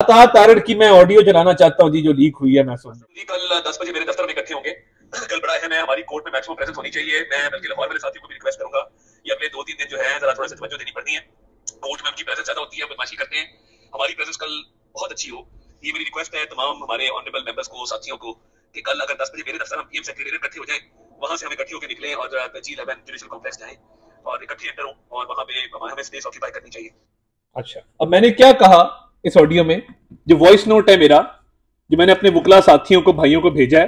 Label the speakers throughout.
Speaker 1: तारड़ की मैं ऑडियो चलाना चाहता हूँ जी, जो लीक हुई है। मैं सुन
Speaker 2: जी कल 10 बजे मेरे दफ्तर में इकट्ठे होंगे। कल बड़ा अहम है, हमारी कोर्ट में मैक्सिमम प्रेजेंस होनी चाहिए। मैं बल्कि लाहौर वाले साथियों को भी रिक्वेस्ट करूंगा कि अगले 2-3 दिन जो है जरा थोड़ा सा तवज्जो देनी पड़नी है। कोर्ट में उनकी प्रेजेंस ज्यादा होती है, बदमाशी करते हैं। हमारी प्रेजेंस कल बहुत अच्छी हो, ये मेरी रिक्वेस्ट है तमाम हमारे ऑनरेबल मेंबर्स को, साथियों को, कि कल अगर 10 बजे मेरे दफ्तर हम पीएम सेक्रेटेरिएट इकट्ठे हो जाए, वहां से हम इकट्ठे होकर निकले और G11 जुडिशियल कॉम्प्लेक्स जाएं और इकट्ठे एंटर हो और वहां पे हमें स्पेस ऑक्यूपाई करनी चाहिए।
Speaker 1: अच्छा, अब मैंने क्या कहा इस ऑडियो में, जो वॉइस नोट है मेरा, जो मैंने अपने वकला साथियों को, भाइयों को भेजा है,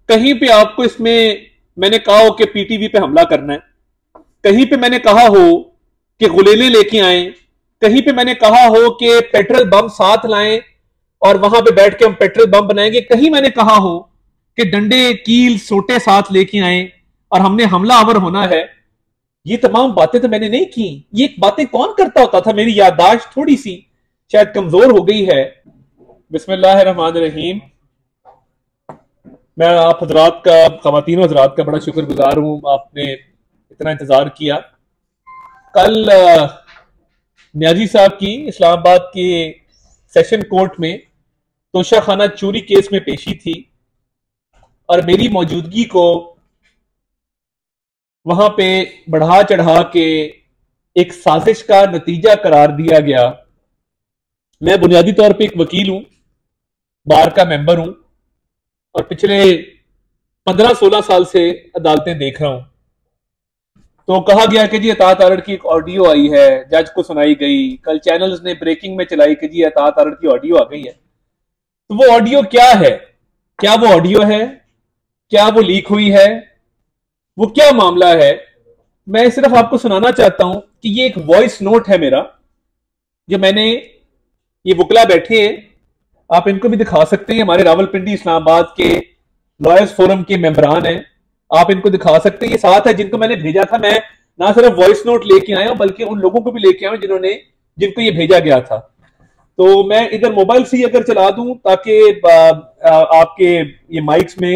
Speaker 1: कहीं पे आपको इसमें मैंने कहा हो कि पीटीवी पे हमला करना है, कहीं पे मैंने कहा हो कि गुलेले लेके आए, कहीं पे मैंने कहा हो कि पेट्रोल बम साथ लाएं और वहां पे बैठ के हम पेट्रोल बम बनाएंगे, कहीं मैंने कहा हो कि डंडे कील सोटे साथ लेके आए और हमने हमला आवर होना है। ये तमाम बातें तो मैंने नहीं की। ये बातें कौन करता होता था? मेरी याददाश्त थोड़ी सी शायद कमजोर हो गई है। बिस्मिल्लाहिर्रहमानिर्रहीम। मैं आप हजरात का, खवातीन हजरात का बड़ा शुक्रगुजार हूं, आपने इतना इंतजार किया। कल न्याजी साहब की इस्लामाबाद के सेशन कोर्ट में तोशा खाना चोरी केस में पेशी थी और मेरी मौजूदगी को वहां पे बढ़ा चढ़ा के एक साजिश का नतीजा करार दिया गया। मैं बुनियादी तौर पे एक वकील हूं, बार का मेंबर हूं और पिछले 15-16 साल से अदालतें देख रहा हूं। तो कहा गया कि जी अता तारड़ की एक ऑडियो आई है, जज को सुनाई गई। कल चैनल्स ने ब्रेकिंग में चलाई कि जी अता तारड़ की ऑडियो आ गई है। तो वो ऑडियो क्या है? क्या वो ऑडियो है? क्या वो लीक हुई है? वो क्या मामला है? मैं सिर्फ आपको सुनाना चाहता हूं कि ये एक वॉइस नोट है मेरा, जो मैंने, ये वकला बैठे हैं, आप इनको भी दिखा सकते हैं, हमारे रावलपिंडी इस्लामाबाद के लॉयर्स फोरम के मेंबरान हैं, आप इनको दिखा सकते हैं। ये साथ है जिनको मैंने भेजा था। मैं ना सिर्फ वॉइस नोट लेके आया हूं बल्कि उन लोगों को भी लेके आया हूं जिनको ये भेजा गया था। तो मैं इधर मोबाइल से अगर चला दूं ताकि आपके ये माइक्स में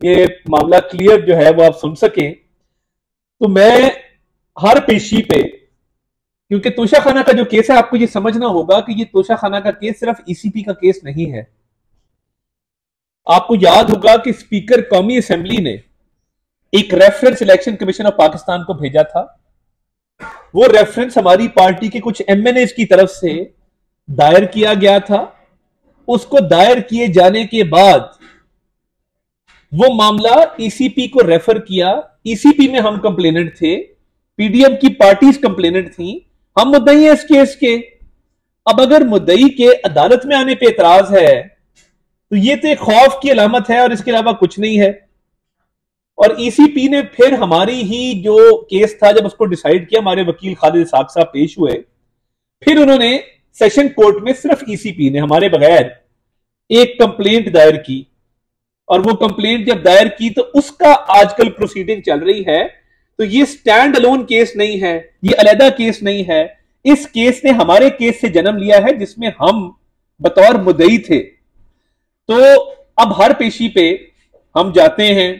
Speaker 1: ये मामला क्लियर जो है वो आप सुन सकें। तो मैं हर पेशी पे, क्योंकि तोशा खाना का जो केस है, आपको ये समझना होगा कि ये तोशा खाना का केस सिर्फ ईसीपी का केस नहीं है। आपको याद होगा कि स्पीकर कौमी असेंबली ने एक reference election commission of Pakistan को भेजा था। वो रेफरेंस हमारी पार्टी के कुछ एमएनएज की तरफ से दायर किया गया था। उसको दायर किए जाने के बाद वो मामला ईसीपी को रेफर किया। ईसीपी में हम कंप्लेनेंट थे, पीडीएम की पार्टीज कंप्लेनेंट थी, हम मुद्दई हैं इस केस के। अब अगर मुद्दई के अदालत में आने पे एतराज है तो ये तो एक खौफ की अलामत है और इसके अलावा कुछ नहीं है। और ईसीपी ने फिर हमारी ही जो केस था, जब उसको डिसाइड किया, हमारे वकील खालिद इसाक साहब पेश हुए, फिर उन्होंने सेशन कोर्ट में सिर्फ ईसीपी ने हमारे बगैर एक कंप्लेंट दायर की। और वो कंप्लेंट जब दायर की तो उसका आजकल प्रोसीडिंग चल रही है। तो ये स्टैंड अलोन केस नहीं है, ये अलहदा केस नहीं है। इस केस ने हमारे केस से जन्म लिया है जिसमें हम बतौर मुद्दई थे। तो अब हर पेशी पे हम जाते हैं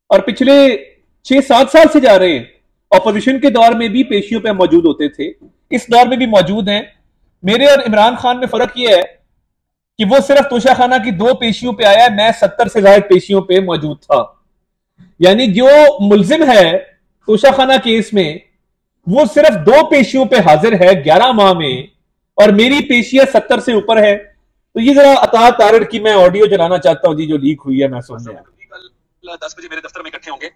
Speaker 1: और पिछले 6-7 साल से जा रहे हैं। ऑपोजिशन के दौर में भी पेशियों पे मौजूद होते थे, इस दौर में भी मौजूद हैं। मेरे और इमरान खान में फर्क यह है कि वो सिर्फ तोशा खाना की 2 पेशियों पे आया, मैं 70 से ज्यादा पेशियों पे मौजूद था। यानी जो मुल्जिम है तोशा खाना केस में, वो सिर्फ 2 पेशियों पे हाजिर है 11 माह में, और मेरी पेशियां 70 से ऊपर है। तो ये जरा अता तारड़ की मैं ऑडियो चलाना चाहता हूं जी, जो लीक हुई है। मैं सुन रहा हूं।
Speaker 2: कल 10 बजे मेरे दफ्तर में इकट्ठे होंगे।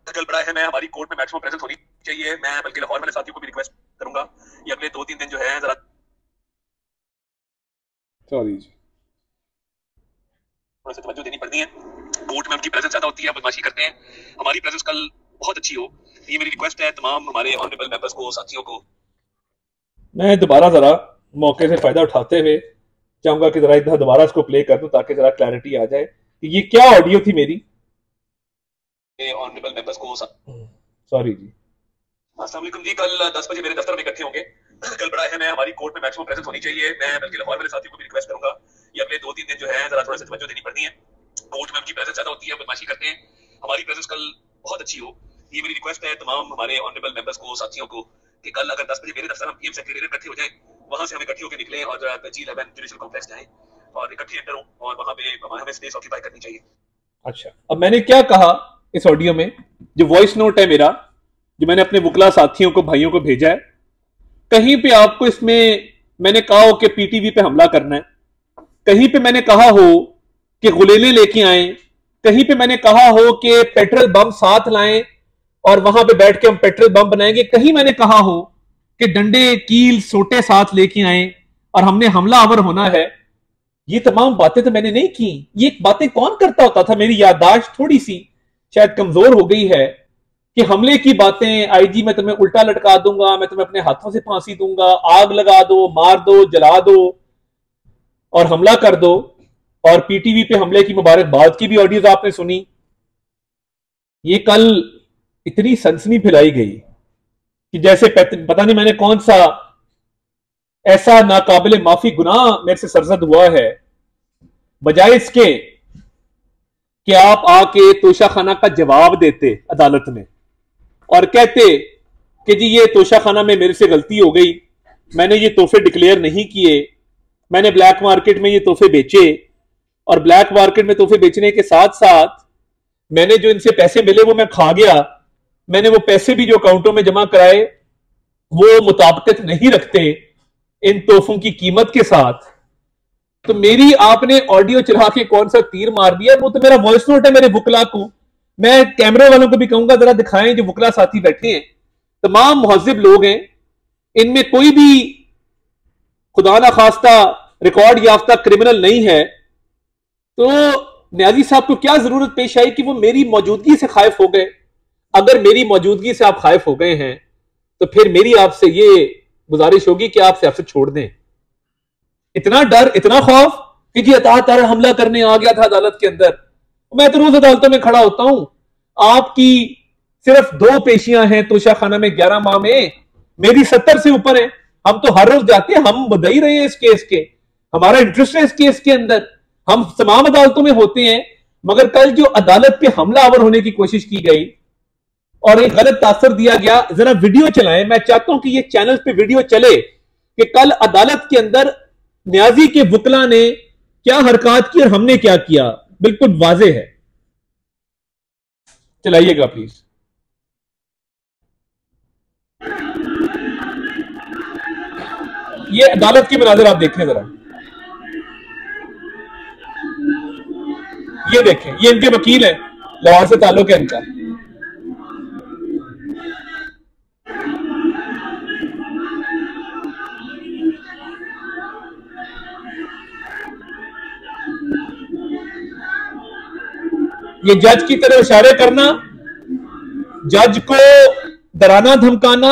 Speaker 2: कल बड़ा है, मैं हमारी कोर्ट में मैक्सिमम प्रेजेंस होनी चाहिए। मैं बल्कि लाहौर वाले साथियों को भी रिक्वेस्ट करूंगा कि अगले 2-3 दिन जो है जरा
Speaker 1: सॉरी
Speaker 2: थोड़ा सा तवज्जो देनी पड़ती है। कोर्ट में उनकी प्रेजेंस ज्यादा होती है, बदमाशी करते हैं। हमारी प्रेजेंस कल बहुत अच्छी हो, ये मेरी रिक्वेस्ट है तमाम हमारे ऑनरेबल मेंबर्स को, साथियों को।
Speaker 1: मैं दोबारा जरा मौके से फायदा उठाते हुए चाहूंगा कि जरा इधर दोबारा इसको प्ले कर दूं ताकि जरा क्लैरिटी आ जाए कि ये क्या ऑडियो थी मेरी।
Speaker 2: ऑनरेबल मेंबर्स को
Speaker 1: सॉरी जी।
Speaker 2: अस्सलाम वालेकुम जी। कल 10 बजे मेरे दफ्तर में इकट्ठे होंगे। कल बड़ा है, मैं हमारी कोर्ट में मैक्सिमम प्रेजेंस होनी चाहिए। मैं बल्कि लाहौर वाले साथियों को भी रिक्वेस्ट करूंगा कि अगले 2-3 दिन जो है जरा थोड़ा सा तवज्जो देनी पड़नी है। कोर्ट में उनकी प्रेजेंस ज्यादा होती है, बदमाशी करते हैं। हमारी प्रेजेंस कल बहुत अच्छी हो, ये मेरी रिक्वेस्ट है तमाम हमारे ऑनरेबल मेंबर्स को, साथियों को, कि कल अगर 10 बजे मेरे दफ्तर हम पीएम सेक्रेटेरिएट इकट्ठे हो जाए, वहां से हम इकट्ठे होकर निकले और G11 जुडिशियल कॉम्प्लेक्स जाएं और इकट्ठे एंटर हों और वहां पे हमें स्पेस ऑक्यूपाई करनी चाहिए।
Speaker 1: अच्छा, अब मैंने क्या कहा इस ऑडियो में, जो वॉइस नोट है मेरा, जो मैंने अपने वकला साथियों को, भाइयों को भेजा है, कहीं पे आपको इसमें मैंने कहा हो कि पीटीवी पे हमला करना है, कहीं पे मैंने कहा हो कि गुलेले लेके आए, कहीं पे मैंने कहा हो कि पेट्रोल बम साथ लाएं और वहां पे बैठ के हम पेट्रोल बम बनाएंगे, कहीं मैंने कहा हो कि डंडे, कील, सोटे साथ लेके आए और हमने हमलावर होना है, ये तमाम बातें तो मैंने नहीं की। ये बातें कौन करता होता था? मेरी याददाश्त थोड़ी सी शायद कमजोर हो गई है कि हमले की बातें, आईजी मैं तुम्हें उल्टा लटका दूंगा, मैं तुम्हें अपने हाथों से फांसी दूंगा, आग लगा दो, मार दो, जला दो और हमला कर दो। और पीटीवी पे हमले की मुबारकबाद की भी ऑडियोज आपने सुनी। ये कल इतनी सनसनी फैलाई गई कि जैसे पता नहीं मैंने कौन सा ऐसा नाकाबिले माफी गुनाह मेरे से सरजद हुआ है, बजाय इसके कि आप आके तोशाखाना का जवाब देते अदालत में और कहते कि जी ये तोशाखाना में मेरे से गलती हो गई, मैंने ये तोहफे डिक्लेयर नहीं किए, मैंने ब्लैक मार्केट में ये तोहफे बेचे और ब्लैक मार्केट में तोहफे बेचने के साथ साथ मैंने जो इनसे पैसे मिले वो मैं खा गया, मैंने वो पैसे भी जो अकाउंटों में जमा कराए वो मुताबिकत नहीं रखते इन तोहफों की कीमत के साथ, तो मेरी आपने ऑडियो चला के कौन सा तीर मार दिया? वो तो मेरा वॉइस नोट है मेरे वकला को। मैं कैमरे वालों को भी कहूंगा जरा दिखाएं, जो वकला साथी बैठे हैं, तमाम मुहज्जिब लोग हैं, इनमें कोई भी खुदा ना खास्ता रिकॉर्ड याफ्ता क्रिमिनल नहीं है, तो न्याजी साहब को क्या जरूरत पेश आई कि वो मेरी मौजूदगी से खाइफ हो गए? अगर मेरी मौजूदगी से आप खाइफ हो गए हैं तो फिर मेरी आपसे ये गुजारिश होगी कि आप सियासत छोड़ दें। इतना डर, इतना खौफ कि जी अतातर हमला करने आ गया था अदालत के अंदर। मैं तो रोज अदालतों में खड़ा होता हूं, आपकी सिर्फ 2 पेशियां हैं तोशाखाना में 11 माह में, मेरी 70 से ऊपर है। हम तो हर रोज जाते हैं, हम बधाई रहे हैं इस केस के, हमारा इंटरेस्ट है इस केस के अंदर, हम तमाम अदालतों में होते हैं। मगर कल जो अदालत पे हमलावर होने की कोशिश की गई और एक गलत तासर दिया गया, जरा वीडियो चलाएं। मैं चाहता हूं कि ये चैनल पे वीडियो चले कि कल अदालत के अंदर न्याजी के वकला ने क्या हरकत की और हमने क्या किया, बिल्कुल वाजे है। चलाइएगा प्लीज। ये अदालत के मनाजिर आप देखें जरा, ये देखें, ये इनके वकील हैं, लाहौर से ताल्लुक है इनका। ये जज की तरह इशारे करना, जज को डराना धमकाना,